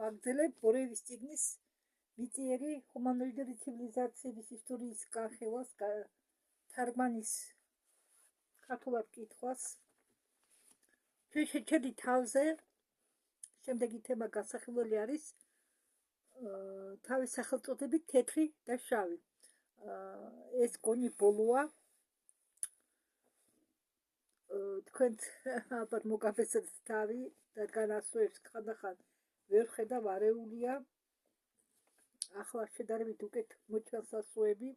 ვაგრძელებ ბორევის წიგნის მიწიერი ჰუმანოიდური ცივილიზაციების ისტორიის განხილვას, თარგმანის ქართულად კითხვას. ჩვენ შეჩერდით თავზე, შემდეგი თემა გასახილველი არის თავის სახელწოდებით თეთრი და შავი. ეს გონი ბოლოა. თქვენ ალბათ მოგაფესებთ თავი, რადგან ასოებს ხანდახან ვერ ხედავ, არეულია. ახლა შედარებით უკეთ მოჩვენს ასოები.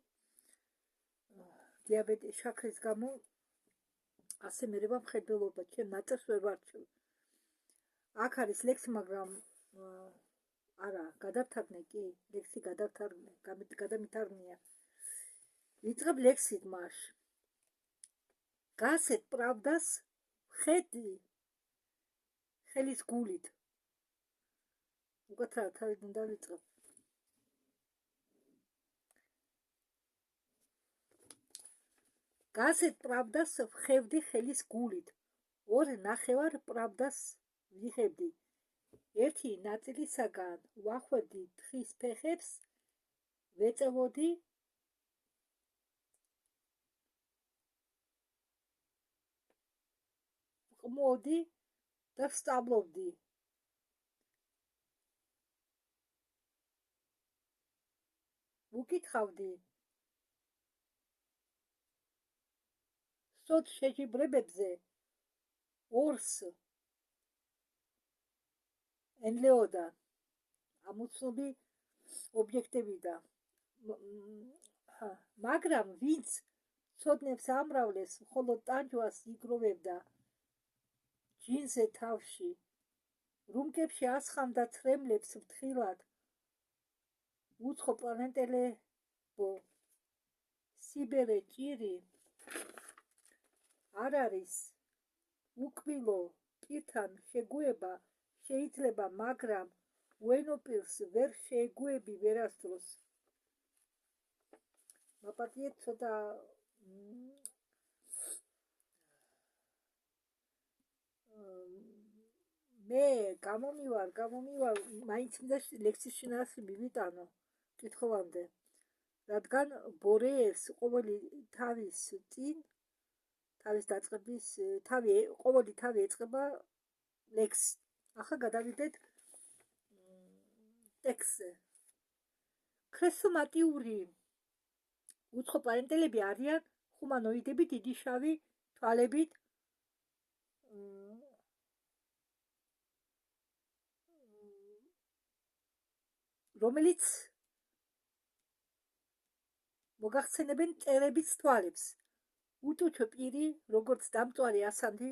დიაბეტის, შაქრის გამო ასე მერება მხედველობა, ჩემ ნაწერს ვერ ვარჩევ. აქ არის ლექსი, მაგრამ არა, გადავთარგმნე კი, ლექსი გადამითარგმნია. ვიწყებ ლექსით მას. გასეთ პრავდას ხედი ხელის გულით. უკეთ რა თავიდან დავიწყებ. გასეთ პრავდას ვხევდი ხელის გულით. ორ ნახევარ პრავდას ვიღებდი. ერთი ნაწილისაგან ვახვევდი თხის ფეხებს, ვეწევოდი ვყმოდი და ვსწავლობდი. ვუკითხავდი სოთ შეჯიბრებებზე ორს ენლეოდა ამოცნობი ობიექტებიდან. მაგრამ ვინც ცოდნებს ამრავლეს, მხოლოდ ტანჯვას იგროვებდა ჯინზე თავში, რუმკებში ასხამდა ცრემლებს ფრთხილად. უცხო პლანეტელებო, სიბერე ჭირი არ არის უკბილო პირთან შეგუება შეიძლება, მაგრამ უენოპილს ვერ შეგუები ვერასდროს. მაპატიეთ ცოტა მე გამომივარ, მაინც მინდა ლექსის შინაარსი მივიტანო კითხოვამდე, რადგან ბორეევს ყოველი თავის წინ, თავის დაწყების, ყოველი თავი ეწყება ლექსს. ახლა გადავიდეთ ტექსტზე. ქრესომატიური უცხო პლანეტელები არიან ჰუმანოიდები დიდი შავი თვალებით, რომელიც მოგახსენებენ მწერების თვალებს. უტუჩო პირი, როგორც დამწვარი ასანთი,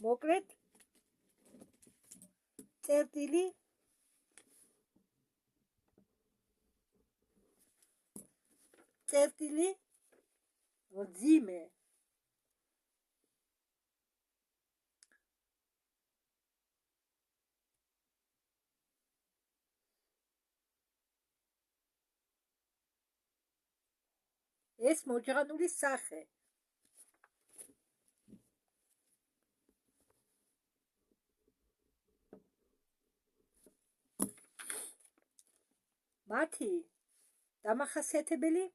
მოკლედ წერტილი მძიმე. ეს მოჯღანული სახე. მათი დამახასიათებელი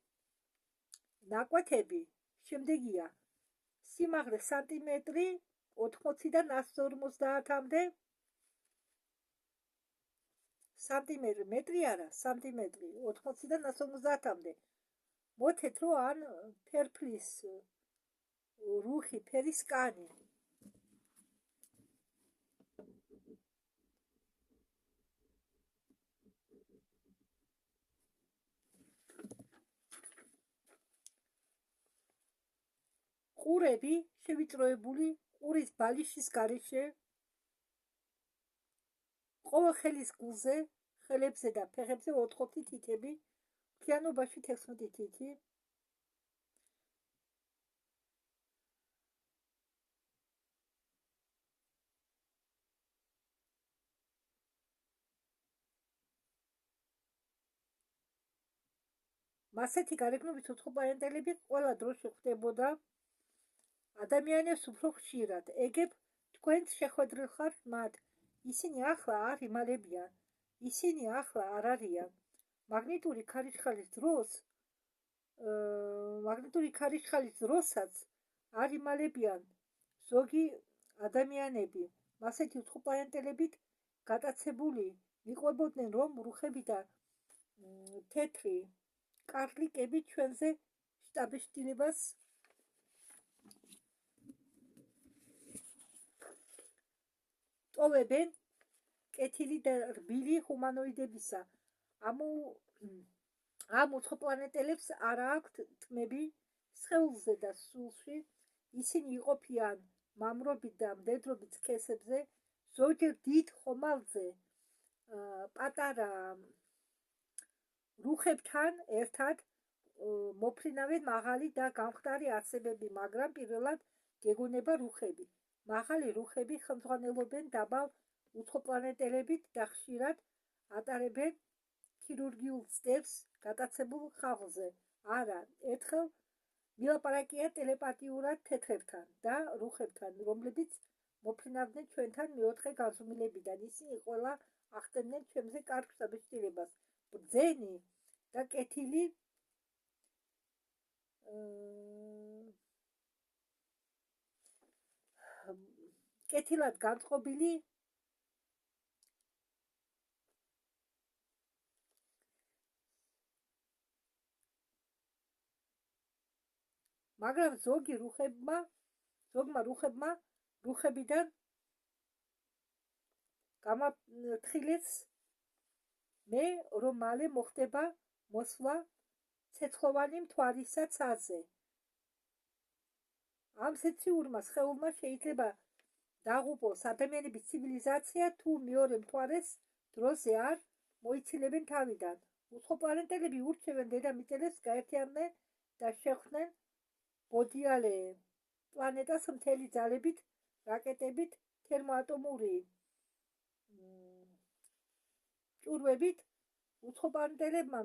ნაკვეთები შემდეგია: სიმაღლე სანტიმეტრი 80-დან 150-მდე, მეტრი არა, სანტიმეტრი 80-დან 150-მდე, მოთეთრო ან ფერფლის რუხი ფერის კანი. ყურები შევიწროებული ყურის ბალიშის გარეშე, ყოველ ხელის გულზე, ხელებზე და ფეხებზე 4 თითები, მთლიანობაში 16 თითი. მასეთი გარეგნობით უცხოპლანეტელები ყველა დროში ხვდებოდა. ადამიანებს უფრო ხშირად. ეგებ თქვენც შეხვედრილ ხართ მათ. ისინი ახლა არ იმალებიან. ისინი ახლა არ არიან. მაგნიტური ქარიშხალის დროსაც არ იმალებიან ზოგი ადამიანები. ასეთი უცხოპლანეტელებით გატაცებული მიყვებოდნენ, რომ რუხები და თეთრი კარლიკები ჩვენზე შტაბეშტილებას ტოვებენ კეთილი და რბილი ჰუმანოიდებისა. ამ უცხოპლანეტელებს არ აქვთ თმები სხეულზე და სულში. ისინი იყოფიან მამრობით და მდედრობით სქესებზე, ზოგჯერ დიდ ხომალდზე პატარა რუხებთან ერთად მოფრინავენ მაღალი და გამხდარი არსებები, მაგრამ პირველად გეგონება რუხები. მაღალი რუხები ხელმძღვანელობენ დაბალ უცხოპლანეტელებით და ხშირად ატარებენ ქირურგიულ ცდებს გატაცებულ ხაღლზე. არა, ერთხელ მილაპარაკია ტელეპათიურად თეთრებთან და რუხებთან, რომლებიც მოფრინავდნენ ჩვენთან მეოთხე განზომილებიდან. ისინი ყველა ახდენდნენ ჩვენზე კარგ შთაბეჭდილებას. ბრძენი და კეთილი კეთილად განწყობილი მაგრამ ზოგმა რუხებმა რუხებიდან გამაფრთხილეს მე, რომ მალე მოხდება მოსვლა ცეცხლოვანი მთვარისა ცაზე. ამ სეციურმა სხეულმა შეიძლება დაღუპოს ადამიანების ცივილიზაცია, თუ მეორე მთვარეს დროზე არ მოიცილებენ თავიდან. უცხოპლანეტელები ურჩევენ დედამიწელებს გაერთიანდნენ და შეხვდნენ ბოდიალე პლანეტას მთელი ძალებით, რაკეტებით, თერმოატომური ჭურვებით. უცხოპლანეტელებმა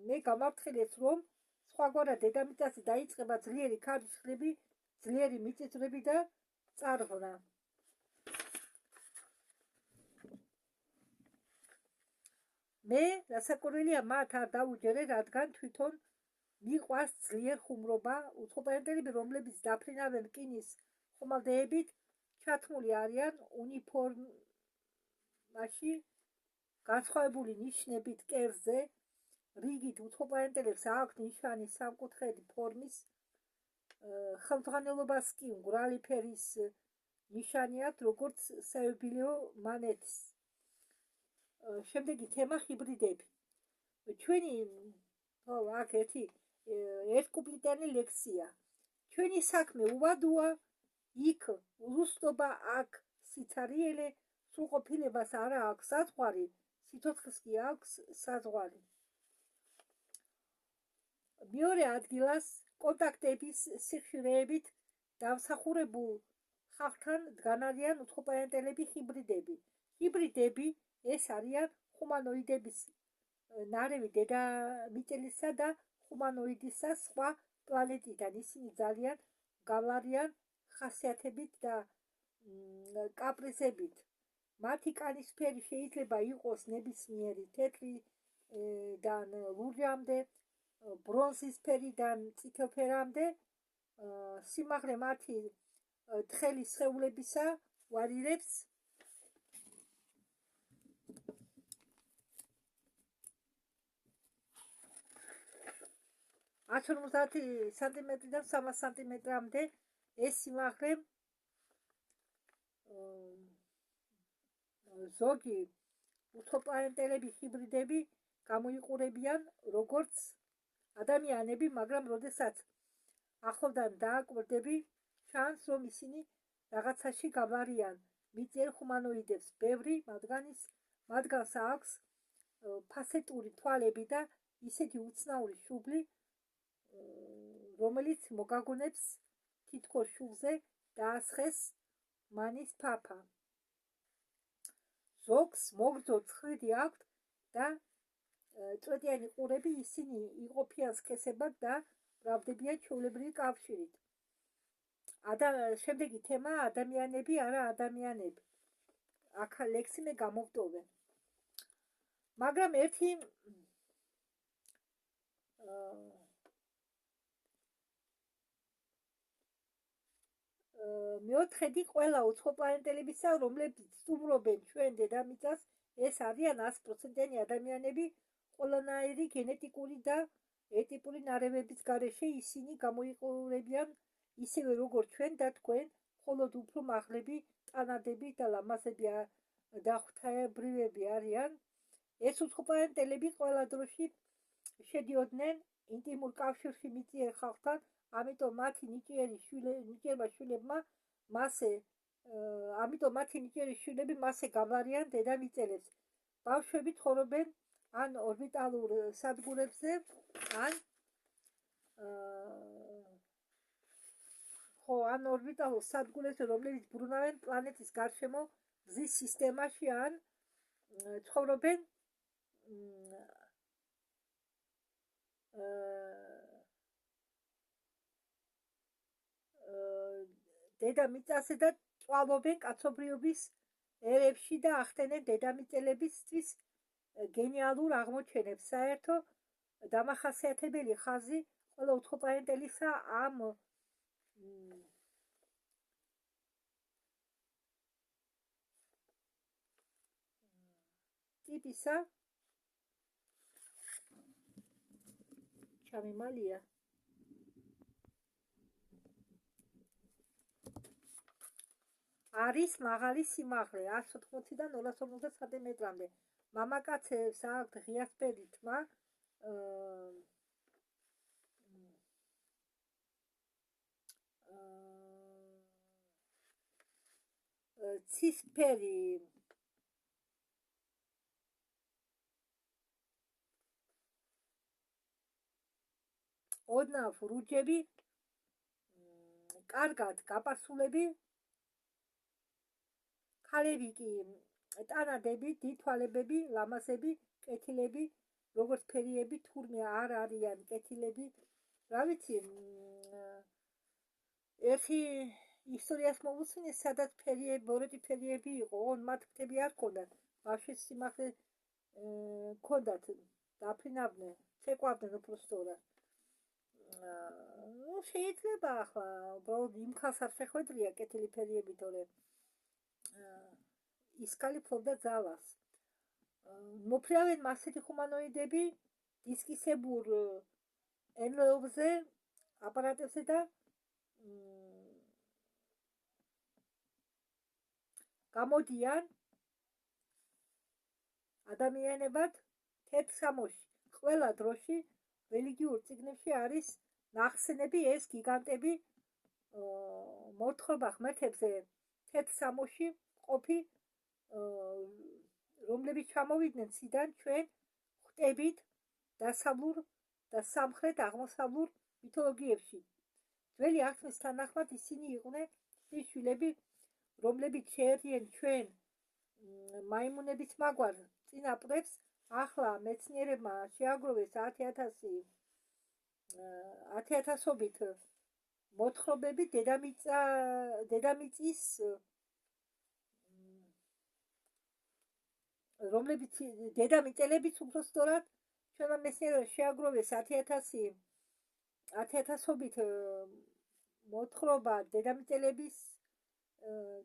მე გამაფრთხილეს, რომ სხვაგვარად დედამიწაზე დაიწყება ძლიერი ქარიშხლები, ძლიერი მიწისძვრები და წარღვნა. მე რასაკვირველია მათ არ დაუჯერე, რადგან თვითონ მიყვარს ძლიერ ხუმრობა. უცხოპლანეტელები, რომლებიც დაფრინავენ რკინის ხომალდეებით, ჩათმული არიან უნიფორმაში განსხვავებული ნიშნებით კერძზე. რიგით უცხოპლანეტელებს აქვთ ნიშანი სამკუთხედი ფორმის, ხელმძღვანელობას კი მრგვალი ფერის ნიშანი აქვთ, როგორც საიუბილეო მონეტის. შემდეგი თემა ჰიბრიდები. ჩვენი აქ ერთკუპლიტიანი ლექსია. ჩვენი საქმე უბადოა, იქ ურუსტობა, აქ სიცარიელე, სრულყოფილებას არა აქვს საზღვარი, სიცოცხლეს კი აქვს საზღვარი. მეორე ადგილას კონტაქტების სიხშირეებით დამსახურებულ ხალხთან დგან არიან უცხოპლანეტელები ჰიბრიდები. ჰიბრიდები ეს არიან ჰუმანოიდების ნარევი დედამიწელისა და ჰუმანოიდისა სხვა პლანეტიდან. ისინი ძალიან მგავლარიან ხასიათებით და კაპრიზებით. მათი კანის ფერი შეიძლება იყოს ნებისმიერი თეთრიდან ლურჯამდე, ბრონზის ფერიდან წითელფერამდე. სიმაღლე მათი თხელი სხეულებისა ვარირებს 150 სანტიმეტრიდან 300 სანტიმეტრამდე. ეს სიმაღლე ზოგი უცხოპლანეტელები ჰიბრიდები გამოიყურებიან როგორც ადამიანები, მაგრამ როდესაც ახლოდან დააკვირდები, ჩანს, რომ ისინი რაღაცაში გავარიან მიწიერ ჰუმანოიდებს. ბევრი მათგანს აქვს ფასეტური თვალები და ისეთი უცნაური შუბლი, რომელიც მოგაგონებს თითქოს შუბლზე დაასხეს მანის ფაფა. ზოგს მოგრძო ცხრიდი აქვთ და წვეტიანი ყურები. ისინი იყოფიან სქესებად და მრავლდებიან ჩვეულებრივი კავშირით. შემდეგი თემა ადამიანები, არა ადამიანები. აქ ლექსი მე გამოვტოვე. მაგრამ ერთი მეოთხედი ყველა უცხოპლანეტელებისა, რომლებიც სტუმრობენ ჩვენ დედამიწას, ეს არიან 100%-იანი ადამიანები, ყველანაირი გენეტიკური და ეტიპური ნარევების გარეშე ისინი გამოიყურებიან ისევე როგორც ჩვენ და თქვენ, მხოლოდ უფრო მაღლები, ტანადები და ლამაზები და ღვთაებრივები არიან. ეს უცხოპლანეტელები ყველა დროში შედიოდნენ ინტიმურ კავშირში მიწიერ ხალხთან, ამიტომ მათი ნიჭიერი შვილები მასზე გამარიან დედამიწელებს. ბავშვები ცხოვრობენ ან ორბიტალურ სადგურებზე, ან ორბიტალურ სადგურებზე, რომლებიც ბრუნავენ პლანეტის გარშემო გზის სისტემაში, ან ცხოვრობენ დედამიწაზე და წვალობენ კაცობრიობის ერებში და ახდენენ დედამიწელებისთვის გენიალურ აღმოჩენებს. საერთო დამახასიათებელი ხაზი ყველა უცხოპლანეტელისა ამ ტიპისა ჩამიმალია არის მაღალი სიმაღლე 180-დან 250 სანტიმეტრამდე. მამაკაცებს აქვთ ღიასფერი თმა, ცისფერი ოდნავ რუჯები, კარგად გაპარსულები, ქალები კი ტანადები, დიდთვალებები, ლამაზები, კეთილები, როგორც ფერიები, თურმე არ არიან კეთილები. რა ვიცი, ერთი ისტორიას მოვუსმინე, სადაც ბოროტი ფერიები იყო, მათ ფრთები არ ჰქონდათ, ბავშვის სიმაღლე ჰქონდათ, დაფრინავდნენ, ცეკვავდნენ უბრალოდ. შეიძლება ახლა უბრალოდ იმ ხალხს არ შეხვედრია კეთილი ფერიები, თორე ის ქალი ფლობდა ძალას. მოფრინავენ მასეთი ჰუმანოიდები დისკისებურ ენლეებზე, აპარატებზე და გამოდიან ადამიანებად თეთრ სამოში. ყველა დროში რელიგიურ წიგნებში არის ნახსენები ეს გიგანტები მოთხრობა ღმერთებზე თეთრ სამოში ყოფი, რომლებიც ჩამოვიდნენ ციდან ჩვენ ხვდებით დასავლურ და სამხრეთ აღმოსავლურ მითოლოგიებში. ძველი აღთქმის თანახმად ისინი იყვნენ შვილები, რომლებიც შეერდიან ჩვენ მაიმუნების მაგვარ წინაპრებს. ახლა მეცნიერებმა შეაგროვეს 10,000-ობით მოთხრობები დედამიწის, რომლებიც დედამიწელების უბრალოდ ჩვენმა მეცნიერებმა შეაგროვეს 10,000-ობით მოთხრობა დედამიწელების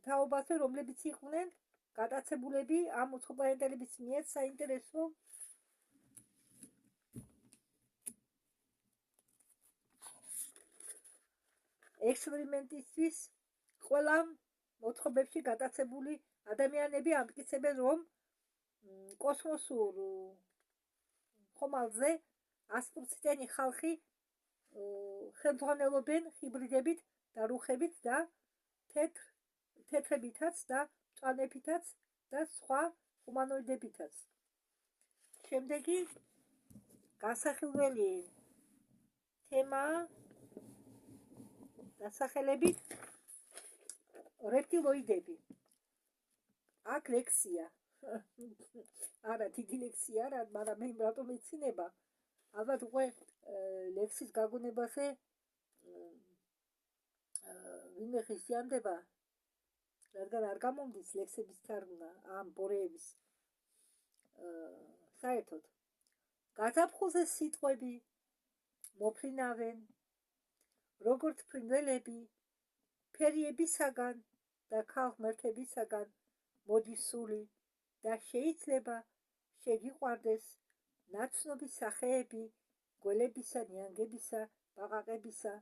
თაობაზე, რომლებიც იყვნენ გატაცებულები ამ უცხოპლანეტელების მიერ საინტერესო ექსპერიმენტისთვის. ყველა მოთხრობებში გატაცებული ადამიანები ამტკიცებენ, რომ კოსმოსურ ხომალდზე 100%-იანი ხალხი ხელმძღვანელობენ ჰიბრიდებით და რუხებით და თეთრებითაც და მწვანეებითაც და სხვა ჰუმანოიდებითაც. შემდეგი განსახილველი თემაა დასახელებით რეპტილოიდები. აქ ლექსია. არა, დიდი ლექსია არა, მაგრამ მე რატომ ეცინება? ალბათ უკვე ლექსის გაგონებაზე ვინმე ხისიანდება, რადგან არ გამომდის ლექსების თარგმნა ამ ბორეების საერთოდ გაზაფხულზე სიტყვები მოფრინავენ, როგორც ფრინველები ფერიებისაგან და ქალღმერთებისაგან მოდის სული და შეიძლება შეგიყვარდეს ნაცნობი სახეები გველებისა, ნიანგებისა, ბაყაყებისა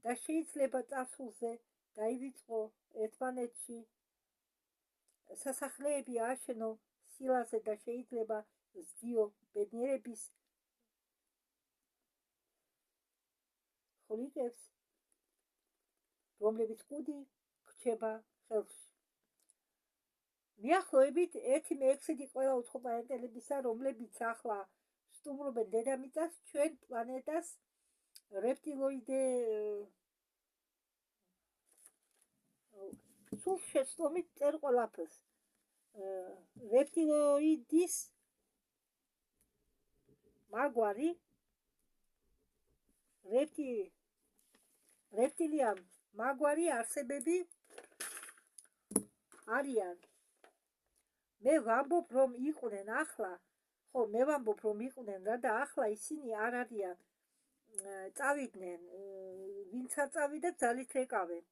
და შეიძლება წარსულზე დაივიწყო ერთმანეთში სასახლეები ააშენო სილაზე და შეიძლება ზდიო ბედნიერების ხვლიკებს, რომლებიც კუდი გრჩება ხელში. მიახლოებით 1/6 ყველა უცხოპლანეტელებისა, რომლებიც ახლა სტუმრობენ დედამიწას, ჩვენ პლანეტას რეპტილოიდე სულ შეცდომით წერ ყველაფერს. რეპტილოიდის მაგვარი რეპტილიან მაგვარი არსებები არიან. მე ვამბობ, რომ იყვნენ ახლა, მე ვამბობ, რომ იყვნენ რა და ახლა ისინი არ არიან. წავიდნენ, ვინც არ წავიდა ძალით ეკავენ.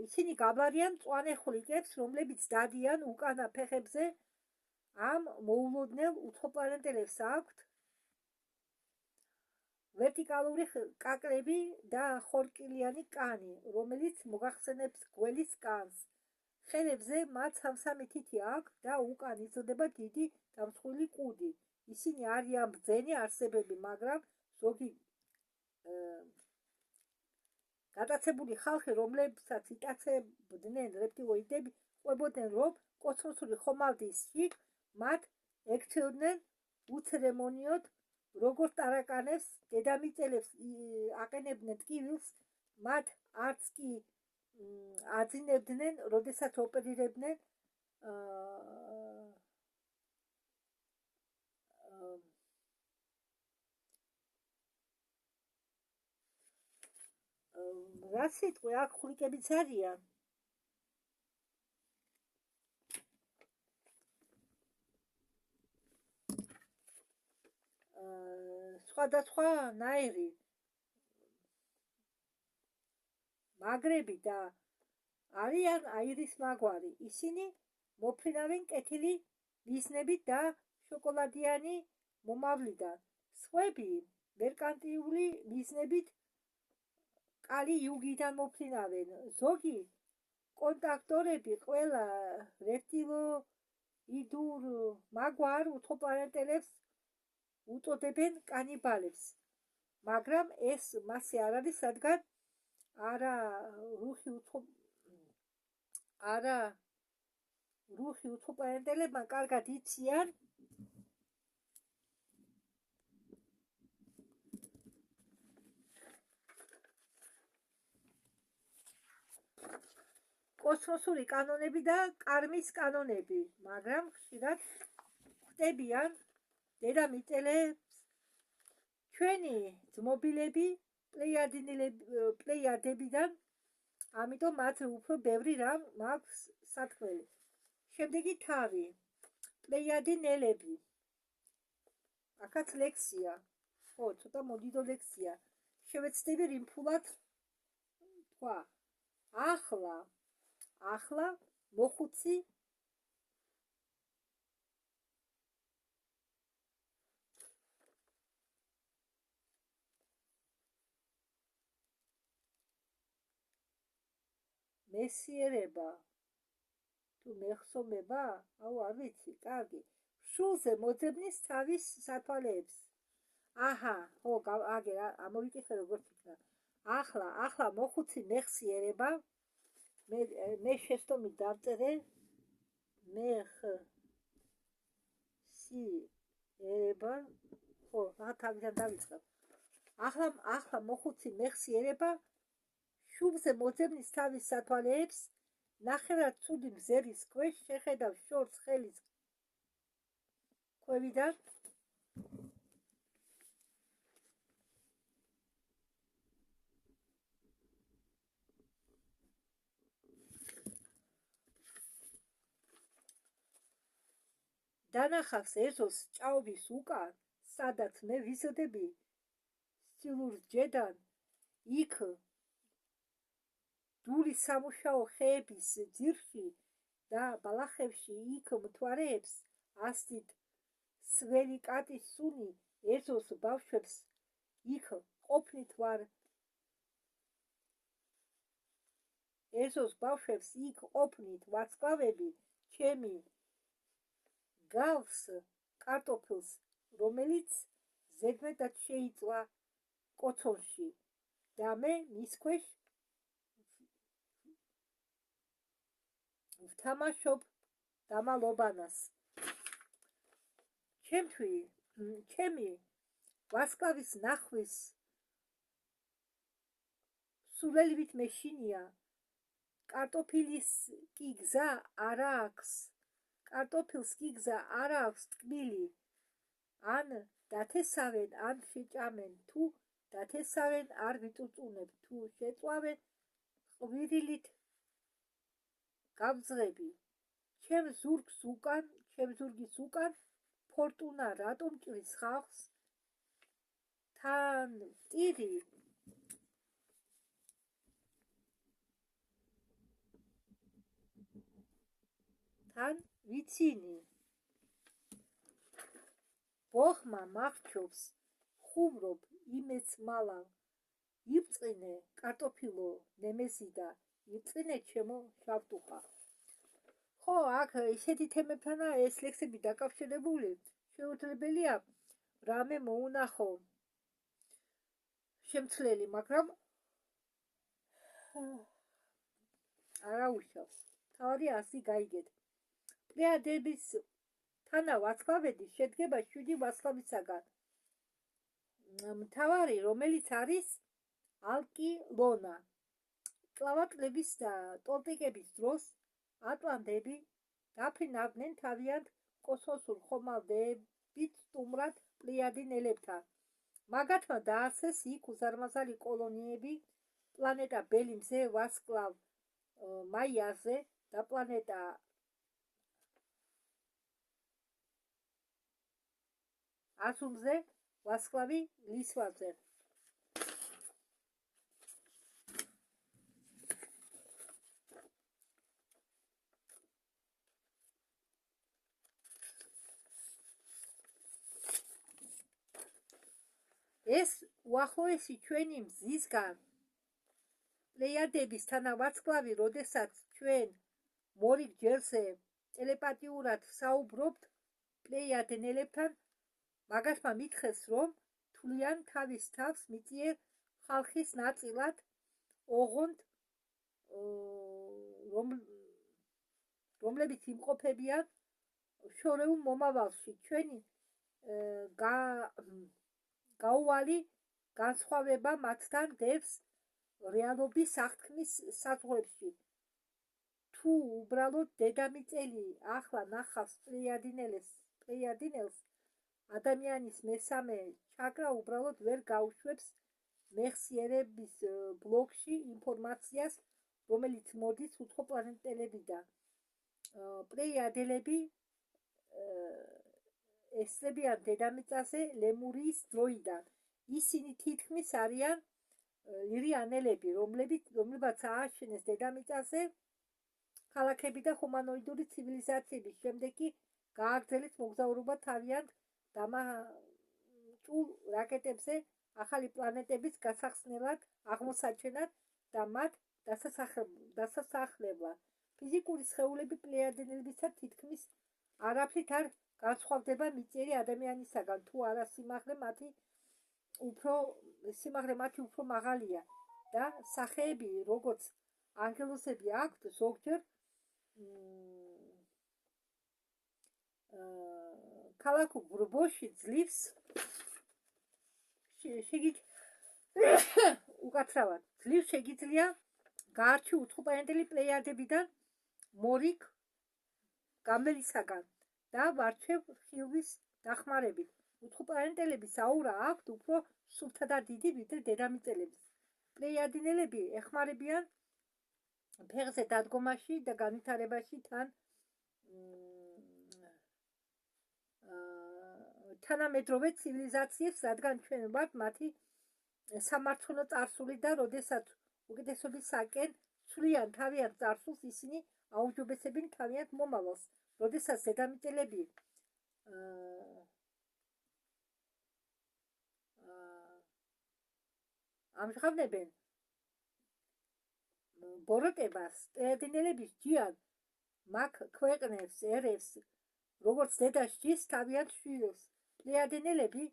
ისინი გაბარიან მწვანე ხვლიკებს, რომლებიც დადიან უკანა ფეხებზე ამ მოულოდნელ უცხოპლანეტელებს აქვთ ვერტიკალური კაკლები და ხორკილიანი კანი, რომელიც მოგახსენებს გველის კანს. ხელებზე მათ სამ-სამი თითი აქვთ და უკან იზრდება დიდი დამსხვრილი კუდი. ისინი არიან ბრძენი არსებები, მაგრამ ზოგი გატაცებული ხალხი, რომლებსაც იტაცებდნენ რეპტილოიდები, ყვებოდნენ, რომ კოსმოსური ხომალდის შიგ მათ ექცეოდნენ უცერემონიოდ, როგორც ტარაკანებს, დედამიწელებს აყენებდნენ ტკივილს, მათ არც კი აძინებდნენ, როდესაც ოპერირებდნენ რა სიტყვი აქ ხვლიკებიც არიან. სხვადასხვა ნაირი მაგრები და არიან აირის მაგვარი. ისინი მოფრინავენ კეთილი მიზნებით და შოკოლადიანი მომავლიდან. სხვები მერკანტიული მიზნებით კალი იუგიდან მოფრინავენ. ზოგი კონტაქტორები ყველა რეპტილოიდურ მაგვარ უცხოპლანეტელებს უწოდებენ კანიბალებს, მაგრამ ეს მასე არ არის, რადგან არა რუხი უცხოპლანეტელებმა კარგად იციან კოსმოსური კანონები და კარმის კანონები, მაგრამ ხშირად ხვდებიან დედამიწელებს ჩვენი ძმობილები პლეიადებიდან, ამიტომ მათზე უფრო ბევრი რამ მაქვს სათქმელი. შემდეგი თავი პლეიადინელები. აქაც ლექსია, ცოტა მოდიდო ლექსია. შევეცდები რიმფულად თქვა. ახლა მოხუცი მესიერება თუ მეხსომება, არ ვიცი, კარგი. შულზე მოძებნის თავის სათვალეებს. ამოვიკითხე როგორც იქნა. ახლა მოხუცი მეხსიერება, მე შეცდომით დავწერე მეხსიერება, თავიდან დავიწყებ. ახლა მოხუცი მეხსიერება შუბზე მოძებნის თავის სათვალეებს, ნახევრად ცუდი მზერის ქვეშ შეხედავს შორს ხელის ქვევიდან დანახავს ეზოს ჭაობის უკან, სადაც მე ვიზრდები სილურ ჯედან, იქ დული სამუშაო ხეების ძირში და ბალახებში იქ მთვარეებს ასით სველი კატის სუნი ეზოს ბავშვებს იქ ყოფნით ვარ ეზოს ბავშვებს იქ ყოფნით ვარსკვლავები ჩემი გავს კარტოფილს რომელიც ზედმეტად შეიწვა კოცონში და მე მის ქვეშ ვთამაშობ დამალობანას ჩემი ვარსკვლავის ნახვის სულელივით მეშინია კარტოფილს კი გზა არ აქვს ტკბილი ან დათესავენ ან შეჭამენ თუ დათესავენ არ ვიწუწუნებ თუ შეწვავენ ყვირილით გავძღები ჩემ ზურგის უკან ფორტუნა რატომ ჭრის ხალხს თან ტირი თან ვიცინი ბოხმა მახჩობს ხუმრობ იმეც მალავ იბწყინე კარტოფილო ნემეზი და იბწყინე ჩემო შავტუხა ხო აქ ისეთი თემებთანა ეს ლექსები დაკავშირებული შეუძლებელია რამე მოუნახო შემცვლელი მაგრამ არა უშავს თავი ასე გაიგეთ პლეიადების თანა ვარსკვლავედი შედგება 7 ვარსკვლავისაგან მთავარი რომელიც არის ალკილონა ტლავატლების და ტოლტიკების დროს ატლანტები დაფრინავდნენ თავიანთ კოსმოსურ ხომალდებით სტუმრად პლეიადინელებთან მაგათმა დაასეს იქ უზარმაზარი კოლონიები პლანეტა ბელი მზე ვარსკვლავ მაიაზე და პლანეტა ასუმზე ვარსკვლავი ლისვაზე ეს უახლოესი ჩვენი მზისგან პლეიადების თანავარსკვლავი როდესაც ჩვენ მორიგ ჯერზე ტელეპათიურად საუბრობთ პლეიადენელებთან მაგათმა მითხეს რომ თვლიან თავის თავს მიწიერ ხალხის ნაწილად ოღონდ რომლებიც იმყოფებიან შორეულ მომავალში ჩვენი გაუვალი განსხვავება მათთან დევს რეალობის აღქმის საზღვრებში თუ უბრალოდ დედამიწელი ახლა ნახავს პლეიადინელს ადამიანის მესამე ჩაკრა უბრალოდ ვერ გაუშვებს მეხსიერების ბლოკში ინფორმაციას რომელიც მოდის უცხო პლანეტელებიდან პლეიადელები ესწრებიან დედამიწაზე ლემურიის დროიდან ისინი თითქმის არიან ირიანელები რომლებიც ააშენეს დედამიწაზე ქალაქები და ჰუმანოიდური ცივილიზაციების შემდეგ კი გააგრძელეს მოგზაურობა თავიანთ დამაჭულ რაკეტებზე ახალი პლანეტების გასახსნელად აღმოსაჩენად და მათ დასასახლებლად ფიზიკური სხეულები პლეიადელებისა თითქმის არაფრით არ განსხვავდება მიწიერი ადამიანისაგან თუ არა სიმაღლე მათი უფრო მაღალია და სახეები როგორც ანგელოსები აქვთ ზოგჯერ ქალაქ ბრბოში ძლივს უკაცრავად ძლივს შეგიძლია გაარჩი უცხოპლანეტელი პლეიადებიდან მორიგ გამელისაგან და ვარჩევ ხილვის დახმარებით. უცხოპლანეტელების აურა აქვთ უფრო სუფთა და დიდი ვიდრე დედამიწელების. პლეიადინელები ეხმარებიან ფეხზე დადგომაში და განვითარებაში თან თანამედროვე ცივილიზაციებს, რადგან ჩვენ ვართ მათი სამარცხვინო წარსული და როდესაც უკეთესობისაკენ ცვლიან თავიანთ წარსულს, ისინი აუმჯობესებენ თავიანთ მომავალს. როდესაც დედამიწელები ამჟღავნებენ ბოროტებას, პლეიადენელები სჯიან მაგ ქვეყნებს, ერებს, როგორც დედა სჯის თავიანთ შვილებს. პლეიადენელები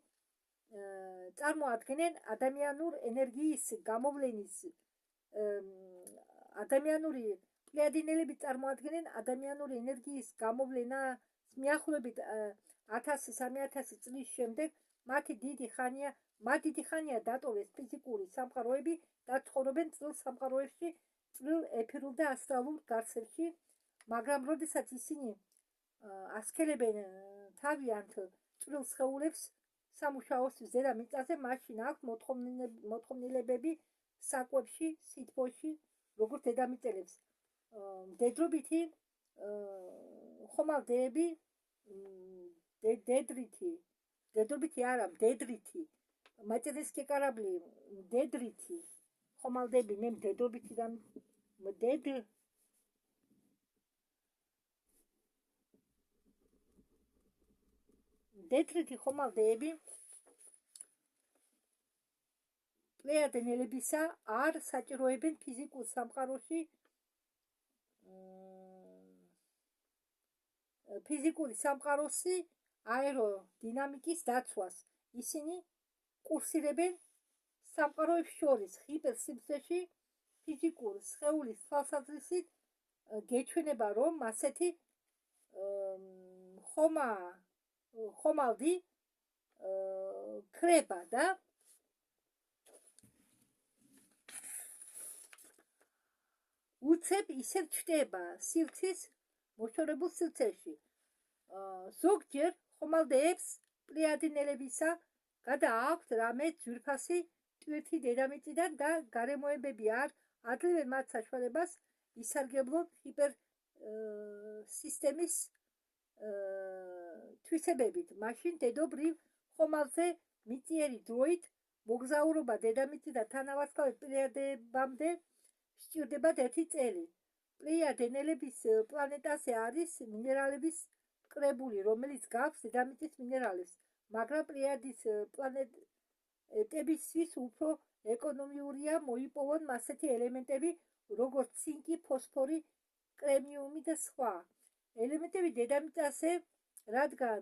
წარმოადგენენ ადამიანურ ენერგიის გამოვლენის პლეიადენელები წარმოადგენენ ადამიანური ენერგიის გამოვლენას მიახლოებით 1000-3000 წლის შემდეგ მათ დიდი ხანია დატოვეს ფიზიკური სამყაროები და ცხოვრობენ წვრილ სამყაროებში, წვრილ ეფირულ და ასტრალურ გარსებში, მაგრამ როდესაც ისინი ასქელებენ თავიანთ წვრილ სხეულებს სამუშაოსთვის დედამიწაზე, მაშინ აქვთ მოთხოვნილებები საკვებში, სითბოში, როგორც დედამიწელებს. მდედრობითი ხომალდეები, მდედრობითი არა, მდედრითი, მაჭედესკი კარაბლი, მდედრითი ხომალდეები, მე მდედრობითი და მდედრითი ხომალდეები პლეიადენელებისა არ საჭიროებენ ფიზიკურ სამყაროში ფიზიკური სამყაროსი აეროდინამიკის დაცვას. ისინი კურსირებენ სამყაროებს შორის ჰიპერსიბრძეში. ფიზიკურ სხეულის თვალსაზრისით გეჩვენება, რომ ასეთი ხომალდი ქრება და უცებ ისევ ჩნდება სივრცის მოშორებულ სივრცეში. ზოგჯერ ხომალდეებს პლეიადენელებისა გადააქვთ რამე ძვირფასი ტვირთი დედამიწიდან და გარემოებები არ ადლებენ მათ საშუალებას ისარგებლონ ჰიპერსისტემის თვისებებით. მაშინ დედობრივ ხომალდზე მიწიერი დროით მოგზაურობა დედამიწიდან თანავარსკვლავად პლეიადებამდე სჭირდება 1 წელი. პლეიადენელების პლანეტაზე არის მინერალების კრებული, რომელიც გააქვს დედამიწის მინერალებს, მაგრამ პლეიადის პლანეტებისთვის უფრო ეკონომიურია მოიპოვონ ასეთი ელემენტები, როგორც ცინკი, ფოსფორი, კრემიუმი და სხვა ელემენტები დედამიწაზე, რადგან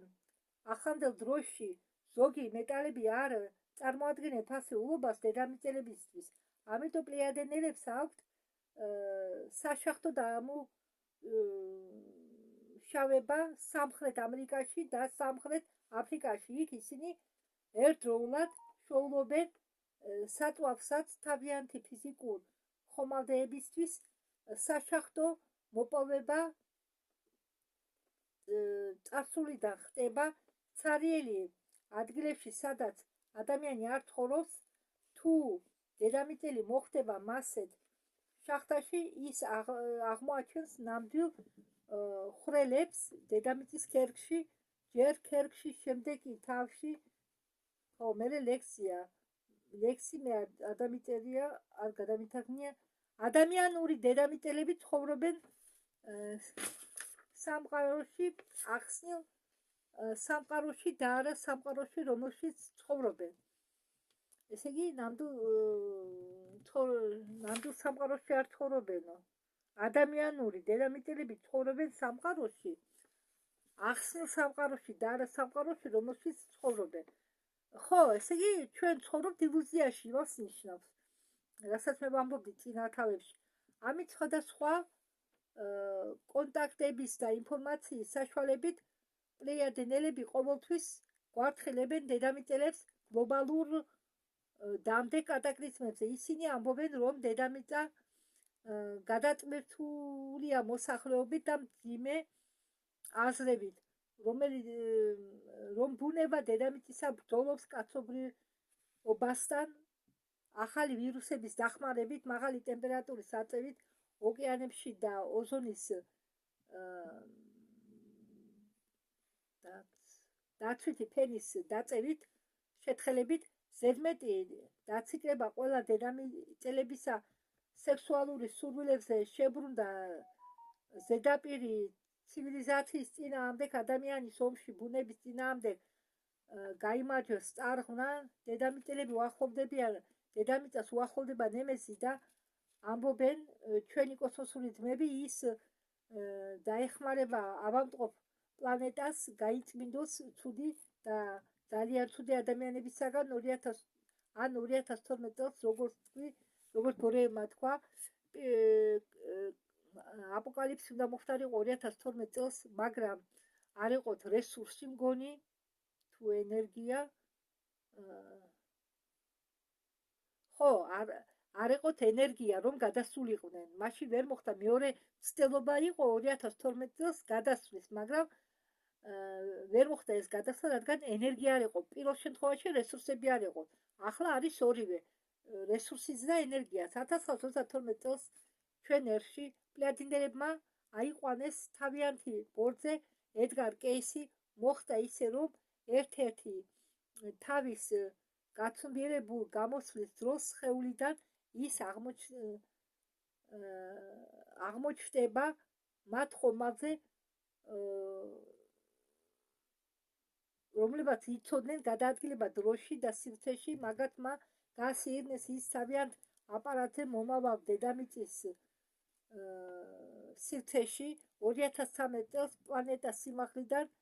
ახლანდელ დროში ზოგი მეტალები არ წარმოადგენენ ფასეულობას დედამიწელებისთვის. ამიტომ პლეიადენელებს აქვთ საშახტო დამუშავება სამხრეთ ამერიკაში და სამხრეთ აფრიკაში. იქ ისინი ერთდროულად შოულობენ საწვავსაც თავიანთი ფიზიკურ ხომალდეებისთვის საშახტო მოპოვება წარსულიდან ხდება ცარიელი ადგილებში, სადაც ადამიანი არ ცხოვრობს. თუ დედამიწელი მოხვდება მასეთ შახტაში, ის აღმოაჩენს ნამდვილ ხვრელებს დედამიწის ქერქში, ჯერ ქერქში, შემდეგ კი თავში. მე ლექსი მე ადამიანია, არ გადამითარგმნია. ადამიანური დედამიწელები ცხოვრობენ სამყაროში, ახსნილ სამყაროში და არა სამყაროში, რომელშიც ცხოვრობენ. ესე იგი, ნამდვილ სამყაროში არ ცხოვრობენო. ადამიანური დედამიწელები ცხოვრობენ სამყაროში, ახსნილ სამყაროში და არა სამყაროში, რომელშიც ცხოვრობენ. ხო, ესე იგი, ჩვენ ცხოვრობთ ილუზიაში, იმას ნიშნავს, რასაც მე ვამბობდი წინა თავებში. ამით სხვადასხვა კონტაქტების და ინფორმაციის საშუალებით პლეიადენელები ყოველთვის გვარცხილებენ დედამიწელებს გლობალურ დამდე კატაკლიზმებზე. ისინი ამბობენ, რომ დედამიწა გადატვირთულია მოსახლეობით და მძიმე აზრებით, რომ ბუნება დედამიწისა ბრძოლობს კაცობრიობასთან, ახალი ვირუსების დახმარებით, მაღალი ტემპერატურის აწევით, ოკეანებში და ოზონის დაცვითი ფენის დაწევით, შეთხელებით ზედმეტი დაციკლება ყველა დედამიწელებისა სექსუალური სურვილებზე შებრუნდა ზედაპირი ცივილიზაციის წინააღმდეგ ადამიანის ომში ბუნების წინააღმდეგ გაიმარჯვეს წარღვნა, დედამიწელები უახლოვდებიან, დედამიწას უახლოვდება ნემესი და ამბობენ ჩვენი კოსმოსური ძმები ის დაეხმარება ავადმყოფ პლანეტას გაიწმინდოს ცუდი და ძალიან ცუდი ადამიანებისაგან 2012 წელს როგორც გორეებმა თქვა აპოკალიფსი უნდა მოხდარიყო 2012 წელს, მაგრამ არ იყოთ რესურსი მგონი თუ ენერგია ხო არ იყოთ ენერგია რომ გადასულიყვნენ. მაშინ ვერ მოხდა მეორე ცდელობა იყო 2012 წელს გადასვლის, მაგრამ ვერ მოხდა ეს გადასვლა, რადგან ენერგია არ იყო. პირველ შემთხვევაში რესურსები არ იყო. ახლა არის ორივე, რესურსიც და ენერგიაც. 1932 წელს ჩვენ ერში პლეადინელებმა აიყვანეს თავიანთი ბორცე ედგარ კეისი მოხდა ისე რომ ერთ-ერთი თავის გაცნობიერებულ გამოსვლის დროს სხეულიდან ის აღმოჩნდება მათ ხომალდზე რომლებაც იცოდნენ გადაადგილება დროში და სივრცეში მაგათმა გაასიირნეს ის თავიანთ აპარატზე მომავალ დედამიწის სივრცეში 2013 წელს პლანეტას სიმაღლიდან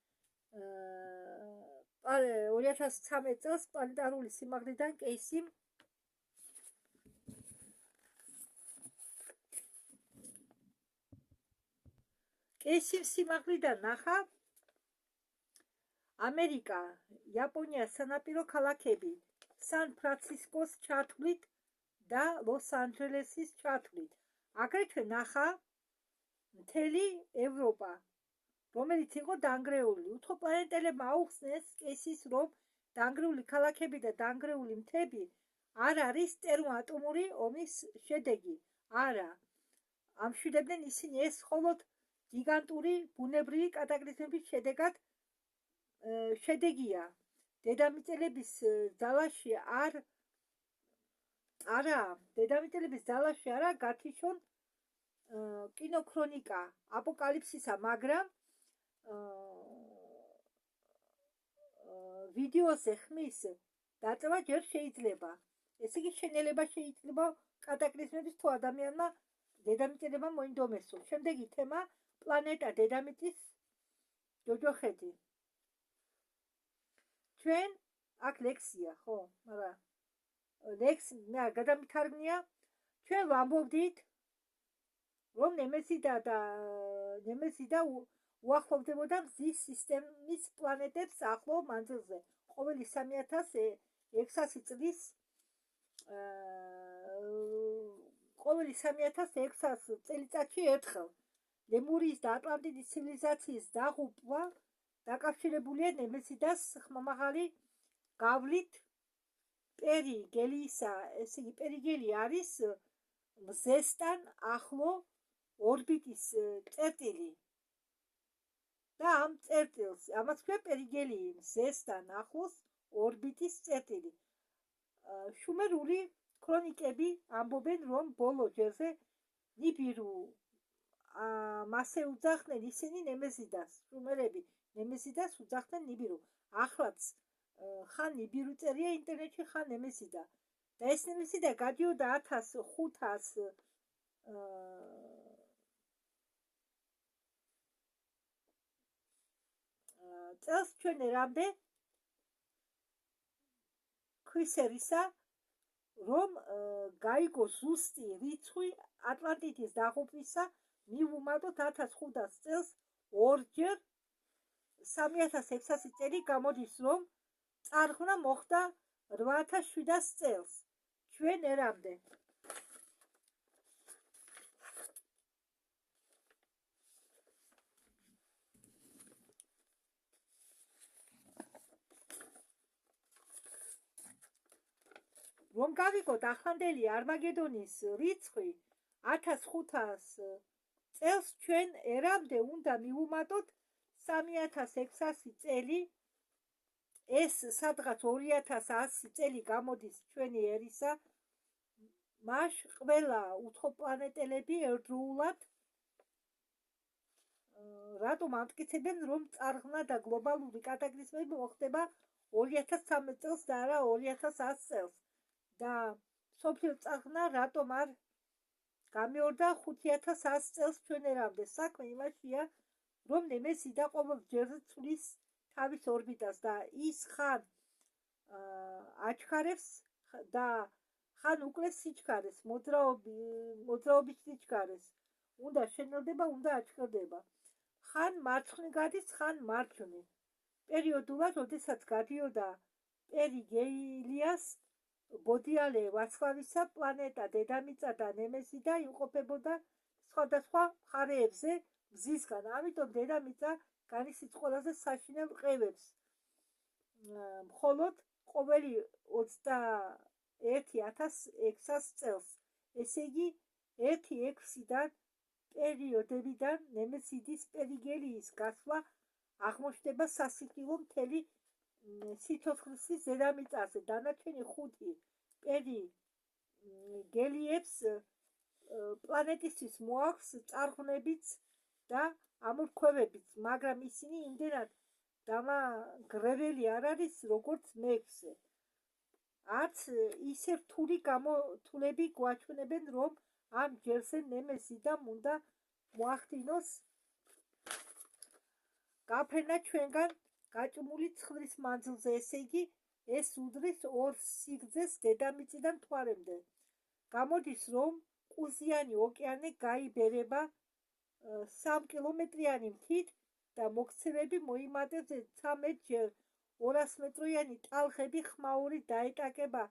2013 წელს პლანეტარული სიმაღლიდან კეისიმ სიმაღლიდან ნახა ამერიკა, იაპონია სანაპირო ქალაქები, სან-ფრანცისკოს ჩათვლით და ლოს-ანჯელესის ჩათვლით. აგრეთვე ნახა მთელი ევროპა, რომელიც იყო დანგრეული. უცხოპლანეტელებმა აუხსნეს კეისის, რომ დანგრეული ქალაქები და დანგრეული მთები არ არის ტერმოატომური ომის შედეგი. არა. ამშვიდებდნენ ისინი ეს მხოლოდ გიგანტური ბუნებრივი კატაკლიზმების შედეგია. დედამიწელების ძალაში არა გათიშონ კინოქრონიკა აპოკალიფსისა, მაგრამ ვიდეოზე ხმის დაწევა ჯერ შეიძლება. ესე იგი შენელება შეიძლება კატაკლიზმების თუ ადამიანმა დედამიწელებმა მოინდომესო. შემდეგი თემა პლანეტა დედამიწის ჯოჯოხედი. ჩვენ აქ ლექსია, ხო, მაგრამ ლექსი მე გადამითარგმნია. ჩვენ ვამბობდით რომ ნემესი და უახლოვდებოდა მზის სისტემის პლანეტებს ახლო მანძილზე. ყოველი 3600 წელიწადში ერთხელ. ლემურიის და ატლანტიდის ცივილიზაციის დაღუპვა დაკავშირებულია ნემესიდას ხმამაღალი გავლით პერიგელისა. ესე იგი პერიგელი არის მზესთან ახლო ორბიტის წერტილი და ამ წერტილს ამას ქვია პერიგელი, მზესთან ახლოს ორბიტის წერტილი. შუმერული ქრონიკები ამბობენ, რომ ბოლო ჯერზე ნიბირუ მასე უძახდნენ ისინი ნემესიდას. შუმერები ნემესიდას უძახდნენ ნიბირუ. ახლაც ხან ნიბირუ წერია ინტერნეტში, ხან ნემესიდა. და ეს ნემესიდა გადიოდა 1500 წელს ჩვენ ერამდე ქვისერისა, რომ გაიგო ზუსტი რიცხვი ატლანტიდის დაღუპვისა, მივუმატოთ 1500 წელს ორჯერ 3600 წელი გამოდის, რომ წარღვნა მოხდა 8700 წელს ჩვენ ერამდე. რომ გავიგოთ ახლანდელი არმაგედონის რიცხვი 1500 წელს ჩვენ ერამდე უნდა მივუმატოთ 3600 წელი ეს სადღაც 2100 წელი გამოდის ჩვენი ერისა, მას ყველა უცხოპლანეტელები ერთდროულად რატომ ამტკიცებენ, რომ წარღვნა და გლობალური კატაკლიზმები მოხდება 2013 წელს და არა 2100 წელს და სოფლიო წარღვნა რატომ არ გამეორდა 5100 წელს ჩვენ ერამდე. საქმე იმაშია, რომ ნემესიდა ყოველ ჯერზე ცვლის თავის ორბიტას და ის ხან აჩქარებს და ხან უკლეს სიჩქარეს, მოძრაობის სიჩქარეს. უნდა შენელდება, უნდა აჩქარდება. ხან მარცხნივ გადის, ხან მარჯვნივ. პერიოდულად, როდესაც გადიოდა პერიგეილიას ბოდიალე ვარსკვლავისა, პლანეტა დედამიწა და ნემესიდა იმყოფებოდა სხვადასხვა მხარეებზე მზისგან. ამიტომ დედამიწა განიცდის ყველაზე საშინელ ყევებს. მხოლოდ ყოველი 21,600 წელს. ესე იგი, 1/6-დან პერიოდებიდან ნემესიდის პერიგელიის გასვლა აღმოჩნდება სასიკვდილო მთელი სიცოცხლის დედამიწაზე. დანარჩენი 5 პერიგელიებს პლანეტისთვის მოაქვს წარღვნებიც და ამორქვევებიც, მაგრამ ისინი იმდენად დამანგრეველი არ არის, როგორც მეექვსე. არც ისე რთული გამოთვლები გვაჩვენებენ, რომ ამ ჯერზე ნემესიდამ უნდა მოახდინოს გაფრენა ჩვენგან გაჭიმული ცხვრის მანძილზე. ესე იგი, ეს უდრის ორ სიგრძეს დედამიწიდან მთვარემდე. გამოდის, რომ ყუზიანი ოკეანე გაიბერება 3 კილომეტრიანი მთით და მოქცევები მოიმატებს 13 ჯერ 200 მეტრიანი ტალღები ხმაური დაეტაკება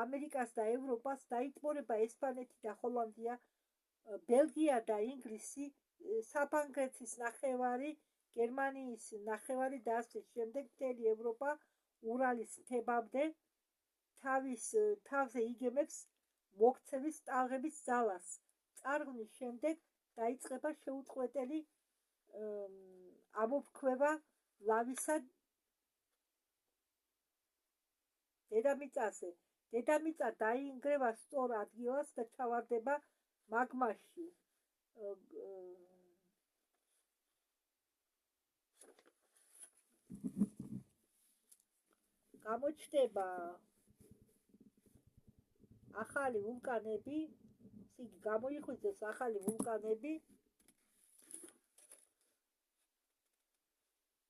ამერიკას და ევროპას, დაიტბორება ესპანეთი და ჰოლანდია, ბელგია და ინგლისი, საფრანგეთის ნახევარი, გერმანიის ნახევარი და ასე შემდეგ მთელი ევროპა ურალის მთებამდე თავზე იგებებს მოქცევის ტალღების ძალას. წარღვნის შემდეგ დაიწყება შეუწყვეტელი ამოფრქვევა ლავისა დედამიწაზე. დედამიწა დაინგრევა სწორ ადგილას და ჩავარდება მაგმაში. გამოჩნდება ახალი ვულკანები, გამოიხვიძეს ახალი ვულკანები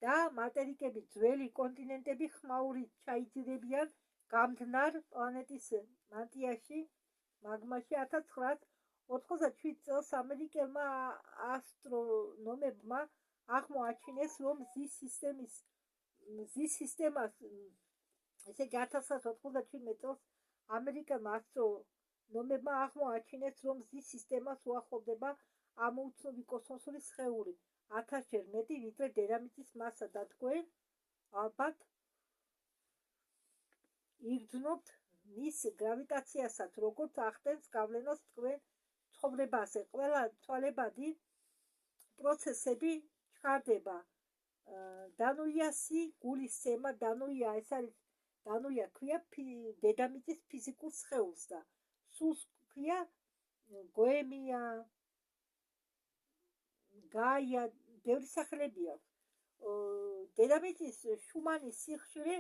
და მატერიკები, ძველი კონტინენტები ხმაურით ჩაიძირებიან გამდნარ პლანეტის მანტიაში, მაგმაში. 1987 წელს ამერიკელმა ასტრონომებმა აღმოაჩინეს, რომ მზის სისტემას, ესე იგი 1997 წელს ამერიკელმა ასტრონომებმა აღმოაჩინეს, რომ მზის სისტემას უახლოვდება ამოუცნობი კოსმოსური სხეული 1000 ჯერ მეტი, ვიდრე დედამიწის მასა და თქვენ ალბათ იგრძნობთ მის გრავიტაციასაც, როგორც ახდენს გავლენას თქვენ ცხოვრებაზე. ყველა ცვალებადი პროცესები ჩქარდება. დანუიასი გულის ცემა, დანუია ეს არის დანუია ქვია დედამიწის ფიზიკურ სხეულს და სულს ქვია გოემია, გაია, ბევრი სახელები აქვს. დედამიწის შუმანის სიხშირე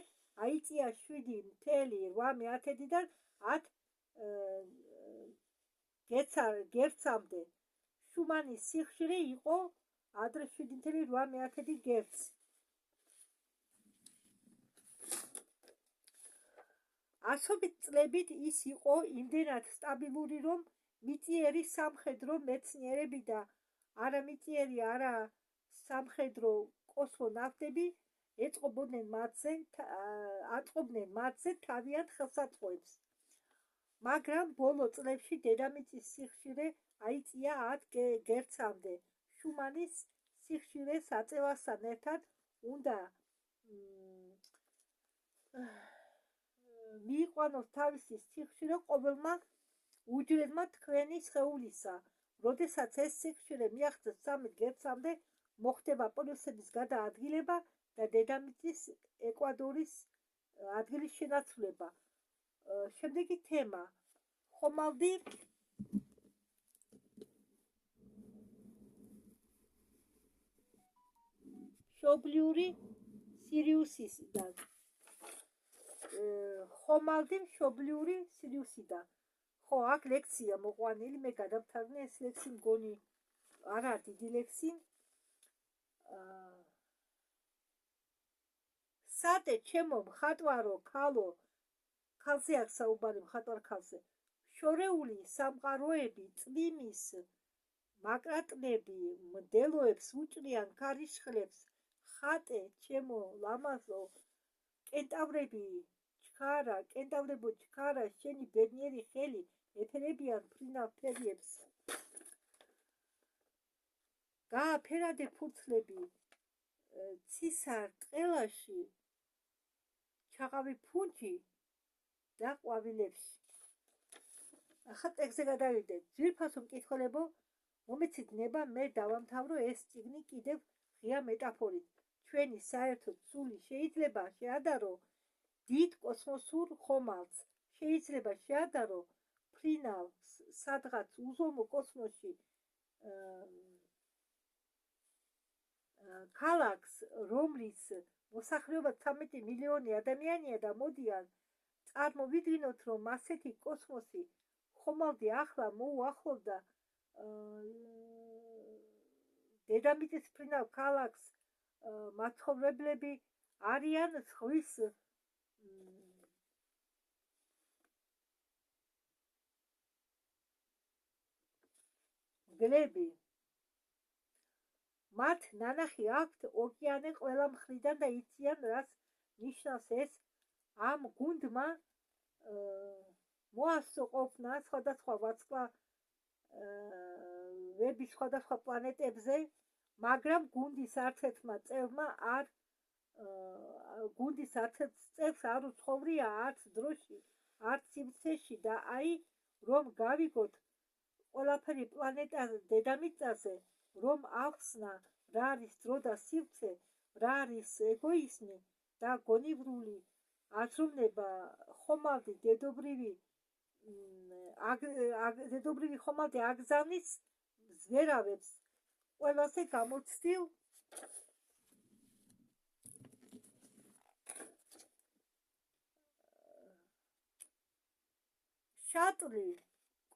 აიწია 7,8-დან 10 გერცამდე. შუმანის სიხშირე იყო ადრე 7,8 გერცი. ასობით წლებით ის იყო იმდენად სტაბილური, რომ მიწიერი სამხედრო მეცნიერები და არამიწიერი არა სამხედრო კოსმონავტები აწყობდნენ მათზე თავიანთ ხელსაწყოებს. მაგრამ ბოლო წლებში დედამიწის სიხშირე აიწია 10 გერცამდე. შუმანის სიხშირეს აწევასთან ერთად უნდა მიიყვანოს თავისი სიხშირე ყოველმა უჯრედმა თქვენი სხეულისა. როდესაც ეს სიხშირე მიაღწევს 13 გერცამდე, მოხდება პოლუსების გადაადგილება და დედამიწის ეკვადორის ადგილის შენაცვლება. შემდეგი თემა ხომალდი მშობლიური სირიუსისიდან. ხომალდი მშობლიური სირიუსიდან. ხო, აქ ლექცია მოყვანილი, მე გადავთარგმნე ეს ლექსი, მგონი არა დიდი ლექსი. სატე ჩემო მხატვარო ქალო, ქალზე აქ საუბარი, მხატვარ ქალზე. შორეული სამყაროები წვიმის მაკრატნები მდელოებს უჭრიან ქარიშხლებს. ხატე ჩემო ლამაზო, კენტავრები ჩქარა, კენტავრებო ჩქარა, შენი ბედნიერი ხელი ეფერებიან ფრინავ ფერიებს. გააფერადე ფურცლები ცისარ ტყელაში, ჩაყავი ფუნჯი და ყვავილებში. ახლა ტექსტზე გადავიდეთ. ძვირფასო მკითხველებო, მომეცით ნება მე დავამთავრო ეს წიგნი კიდევ ღია მეტაფორით. ჩვენი საერთოდ სული შეიძლება შეადარო დიდ კოსმოსურ ხომალდს, შეიძლება შეადარო ფრინავ სადღაც უზომო კოსმოსში ქალაქს, რომლის მოსახლეობა 13 მილიონი ადამიანია და მოდიან წარმოვიდგინოთ, რომ ასეთი კოსმოსი ხომალდი ახლა მოუახლოვდა დედამიწის ფრინავ ქალაქს, მაცხოვრებლები არიან ზღვის მგლები. მათ ნანახი აქვთ ოკეანე ყველა მხრიდან და იციან, რას ნიშნავს ეს. ამ გუნდმა მოასწრო ყოფნა სხვადასხვა ვარსკვლავების სხვადასხვა პლანეტებზე, მაგრამ გუნდის არც ერთმა წევრმა არ უცხოვრია არც დროში, არც სივრცეში და აი, რომ გავიგოთ ყველაფერი პლანეტაზე, დედამიწაზე, რომ ახსნა რა არის დრო და სივრცე, რა არის ეგოიზმი და გონივრული აზროვნება, ხომალდი დედობრივი ხომალდი აგზავნის ზვერავებს ყველაზე გამოცდილ შატლი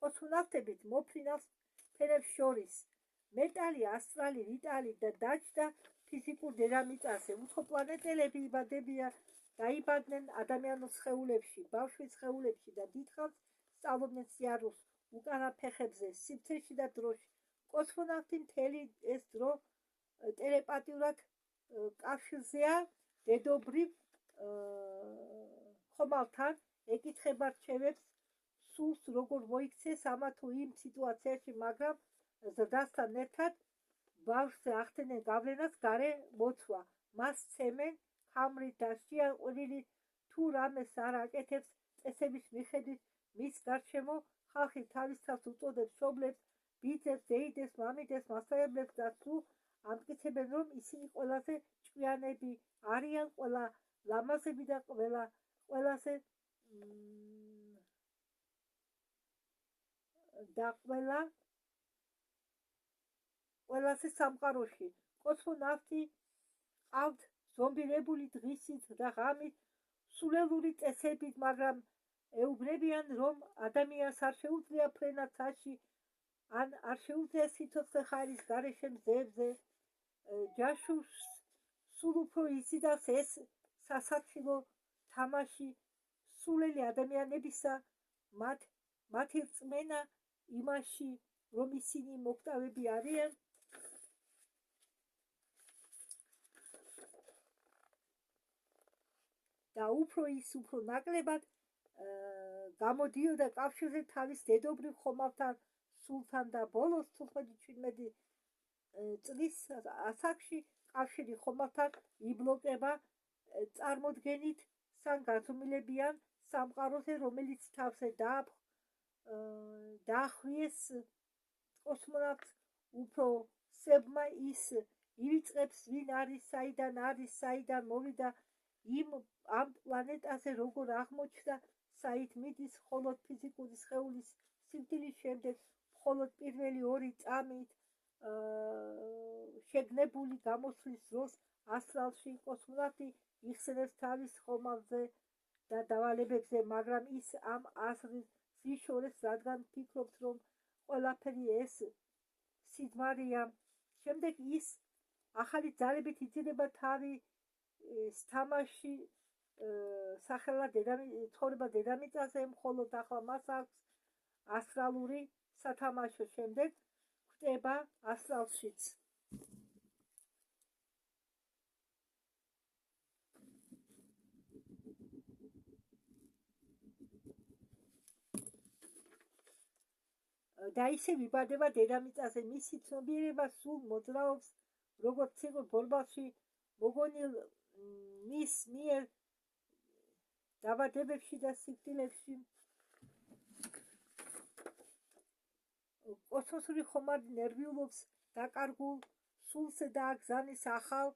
კოსმონავტებით მოფრინავს ფერებს შორის. მეტალი, ასტრალი, ვიტალი და დაჯდა ფიზიკურ დედამიწაზე. უცხო პლანეტელები დაიბადნენ ადამიანურ სხეულებში, ბავშვის სხეულებში და დიდხანს სწავლობდნენ სიარულს უკანა ფეხებზე, სივრცეში და დროში. კოსმონავტი მთელი ეს დრო ტელეპათიურად კავშირზეა დედობრივ ხომალდთან, ეკითხება რჩევებს, სულს როგორ მოიქცეს ამა თუ იმ სიტუაციაში, მაგრამ ზრდასთან ერთად ბავშვზე ახდენენ გავლენას გარე მოცვა. მას ცემენ ხამრით და შეაყვილით, თუ რამეს არ აკეთებს წესების მიხედვით მის გარშემო ხალხი თავის თავს უწოდებს მშობლებს, ბიძებს, დეიდეს, მამიდეს, მასწავლებლებს და სულ ამტკიცებენ, რომ ისინი ყველაზე ჭკვიანები არიან, ყველა ლამაზები და ყველაზე სამყაროში. კოსმონავტი ყავთ ზომბირებული დღისით და ღამით, სულელური წესებით, მაგრამ ეუბნებიან, რომ ადამიანს არ შეუძლია ფრენა ცაში, ან არ შეუძლია სიცოცხლე ხარის გარეშე მზებზე. ჯაშუშს სულ უფრო იზიდავს ეს სასაცილო თამაში სულელი ადამიანებისა, მათი რწმენა იმაში, რომ ისინი მოკვდავები არიან და უფრო ნაკლებად გამოდიოდა კავშირზე თავის დედობრივ ხომალდთან, სულთან და ბოლოს 15-17 წლის ასაკში კავშირი ხომალდთან იბლოკება, წარმოდგენით სან გაზომილებიან სამყაროზე, რომელიც თავზე დაახვიეს კოსმონავტს უფროსებმა, ის ივიწყებს ვინ არის, საიდან მოვიდა, ამ პლანეტაზე როგორ აღმოჩნდა, საით მიდის, მხოლოდ ფიზიკური სხეულის სიკვდილის შემდეგ, მხოლოდ პირველი 2 წამით შეგნებული გამოსვლის დროს ასტრალში კოსმონავტი იხსენებს თავის ხომალდზე და დავალებებზე, მაგრამ ის ამ აზრის ზიშორებს, რადგან ფიქრობს, რომ ყველაფერი ეს სიძმარია. შემდეგ ის ახალი ძალებით იძინება თავის თამაში სახელად ცხოვრება დედამიწაზე, მხოლოდ ახლა მას აქვს ასტრალური სათამაშო. შემდეგ ხვდება ასტრალშიც. და ისე ვიბადება დედამიწაზე. მისი ცნობიერება სულ მოძრაობს, როგორც ცეკვი ბორბალში მოგონილ მის მიერ დაბადებებში და სიკვდილებში. კოსმოსური ხომალდი ნერვიულობს დაკარგულ სულს და აგზავნის ახალ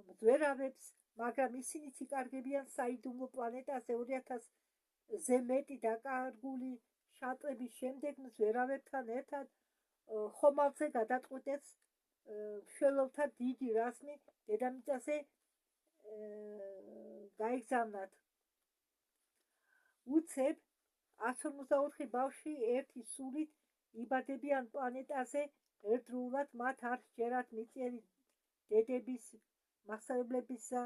მძვერავებს, მაგრამ ისინიც იკარგებიან საიდუმლო პლანეტაზე 2000-ზე მეტი დაკარგული შატლების შემდეგ მძვერავებთან ერთად ხომალდზე გადაწყვეტეს მშველელთა დიდი რაზმი დედამიწაზე გაიგზავნათ. უცებ 154 ბავშვი ერთი სულით იბადებიან პლანეტაზე. ერთდროულად მათ არ სჯერათ მიწიერი დედების, მასწავლებლებისა,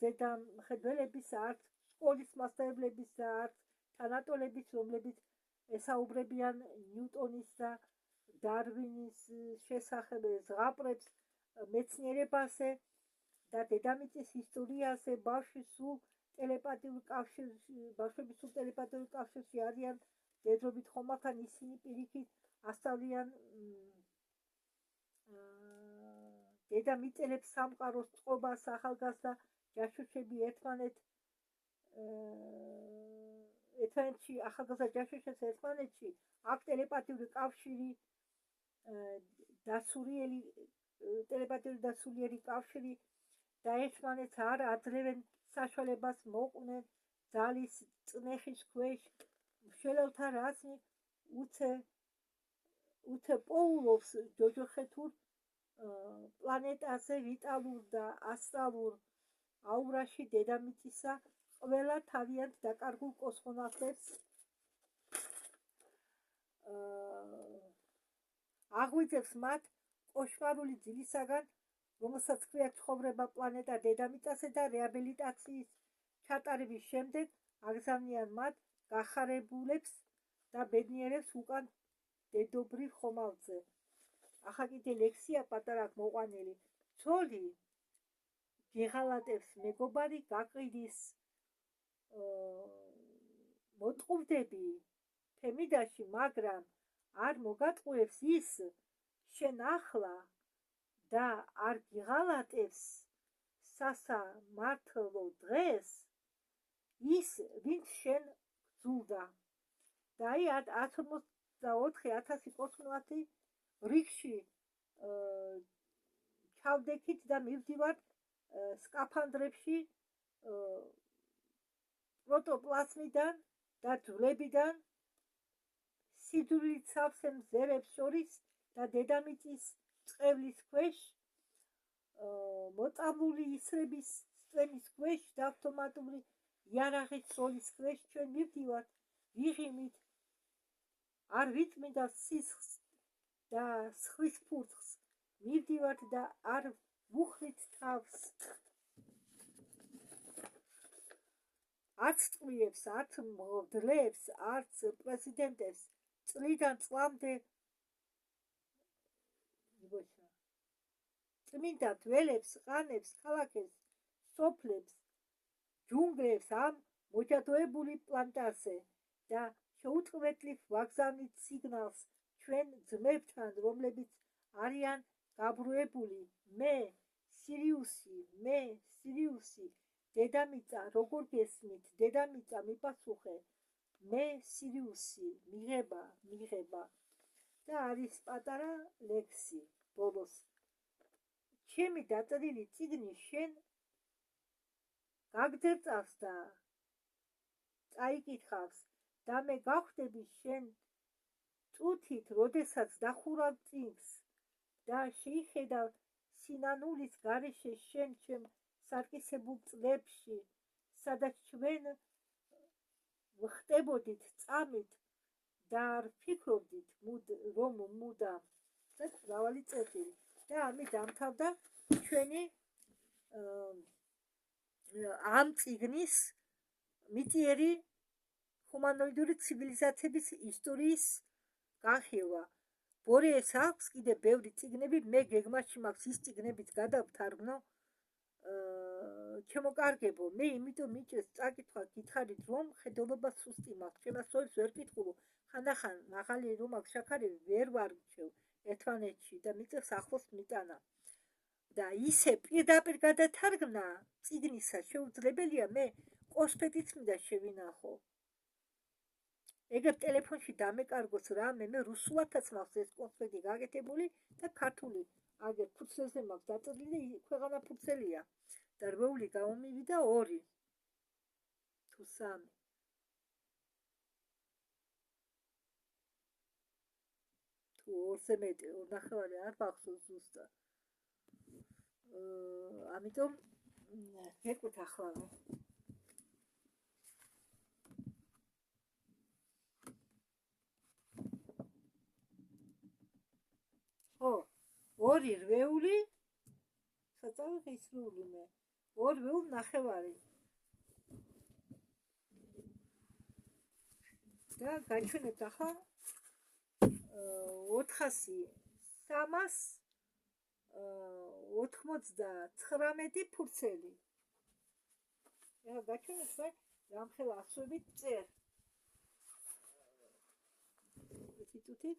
ზედამხედველების, არც სკოლის მასწავლებლების და არც თანატოლების, რომლებიც ესაუბრებიან ნიუტონის და დარვინის შესახებ, ზღაპრებს, მეცნიერებაზე და დედამიწის ისტორიაზე. ბავშვები სულ ტელეპათიურ კავშირში არიან მდედრობით ხომალდთან. ისინი პირიქით ასწავლიან დედამიწელებს სამყაროს წყობას. ახალგაზრდა ჯაშუშები ერთმანეთში აქვს ტელეპათიური კავშირი, დასურიელი კავშირი და ერთმანეთს არ აძლევენ საშუალებას მოყვნენ ძალის წნეხის ქვეშ. მშველელთა რაზმი უცეპოულობს ჯოჯოხეთურ პლანეტაზე, ვიტალურ და ასტრალურ აურაში დედამიწისა ყველა თავიანთ დაკარგულ კოსმონავტებს აღვიძებს მათ კოშმარული ძილისაგან, რომელსაც ჰქვიათ ცხოვრება პლანეტა დედამიწაზე და რეაბილიტაციის ჩატარების შემდეგ აგზავნიან მათ გახარებულებს და ბედნიერებს უკან დედობრივ ხომალდზე. ახლა კიდე ლექსია პატარა მოყვანილი. ცოლი გეღალატებს მეგობარი გაყიდის, მოტყუვდები ფემიდაში, მაგრამ არ მოგატყუებს ის შენ ახლა და არ გიღალატებს სასამართლო დღეს ის, ვინც შენ გძულდა. და აი 154,000 კოსმონავტი რიგში ჩავდექით და მივდივართ სკაფანდრებში პროტოპლაზმიდან და ძვლებიდან სიდრულის სავსე მზერებს შორის და დედამიწის წყევლის ქვეშ, მოწამლული ისრების სწვენის ქვეშ და ავტომატური იარაღის სროლის ქვეშ ჩვენ მივდივართ ვიღიმით, არ ვიწმინდა სისხლს და სხვის ფურცხს, მივდივართ და არ ვუხვრით თავს. არც ტყვიებს, არც მღვდლებს, არც პრეზიდენტებს, წლიდან წლამდე წმინდა დველებს, ყანებს, ქალაქებს, სოფლებს, ჯუნგლებს ამ მოჯადოებული პლანეტაზე და შეუწყვილით ვაგზავნით სიგნალს ჩვენ ძმებთან, რომლებიც არიან გაბრუებული. მე სირიუსი, დედამიწა, როგორ გესმით? დედამიწა მიპასუხე, მე სირიუსი, მიღება. და არის პატარა ლექსი ბოლოს. ჩემი დაწერილი წიგნი შენ გაგძერწავს და წაიკითხავს და მე გავხდები შენ წუთით, როდესაც დახურავ წიგნს და შეიხედავ სინანულის გარეშე შენ ჩემ სარკისებულ წლებში, სადაც ჩვენ ვხდებოდით წამით და არ ვფიქრობდით რომ მუდამ და მრავალი წერტილი და ამით დამთავრდა ჩვენი ამ წიგნის მიწიერი ჰუმანოიდური ცივილიზაციების ისტორიის განხილვა. ბორიეს აქვს კიდე ბევრი წიგნები, მე გეგმაში მაქვს ის წიგნებიც გადავთარგმნო. ჩემოკარგებო, მე იმიტომ მიჭეს წაკითხვა გითხარით, რომ ხედელობა სუსტი მაქვს. შემასწორებს ვერ კითხულობ, ხანდახან მაღალი რომ აქვს შაქარი ვერ ვარჩევ ერთმანეთში და მიწეს ახლოს მიტანა. და ისე პირდაპირ გადათარგმნა წიგნისა შეუძლებელია მე კოსპეტიც მინდა შევინახო. ეგრე ტელეფონში დამეკარგოს რამე, მე რუსულათაც მაქვს ეს კონსპექტი გაკეთებული და ქართული აგერ ფურცელზე მაქვს დაწერილი და ქვეყანა ფურცელია და რვეული გამომივიდა 2 თუ 3. თუ 2-ზე მეტი, 2.5 არ მახსოვს ზუსტად. ამიტომ გეტყვით ახლა. ხო, 2 რვეული, საწავი ისრული მე. 2 რვეულ ნახევარი. და გაჩვენებთ ახლა 400-399 ფურცელი. ეხლა გაჩვენებთ მე რამხელა ასოებით წერ. თვითუთი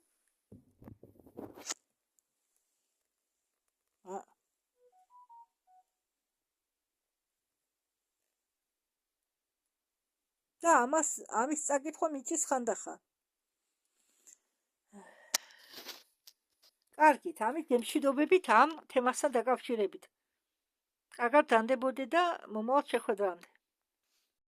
და ამის წაკითხვა მიჭის ხანდახან. კარგით, ამით გემშვიდობებით ამ თემასთან დაკავშირებით. კარგად დანდებოდე და მომავალ შეხვედრამდე.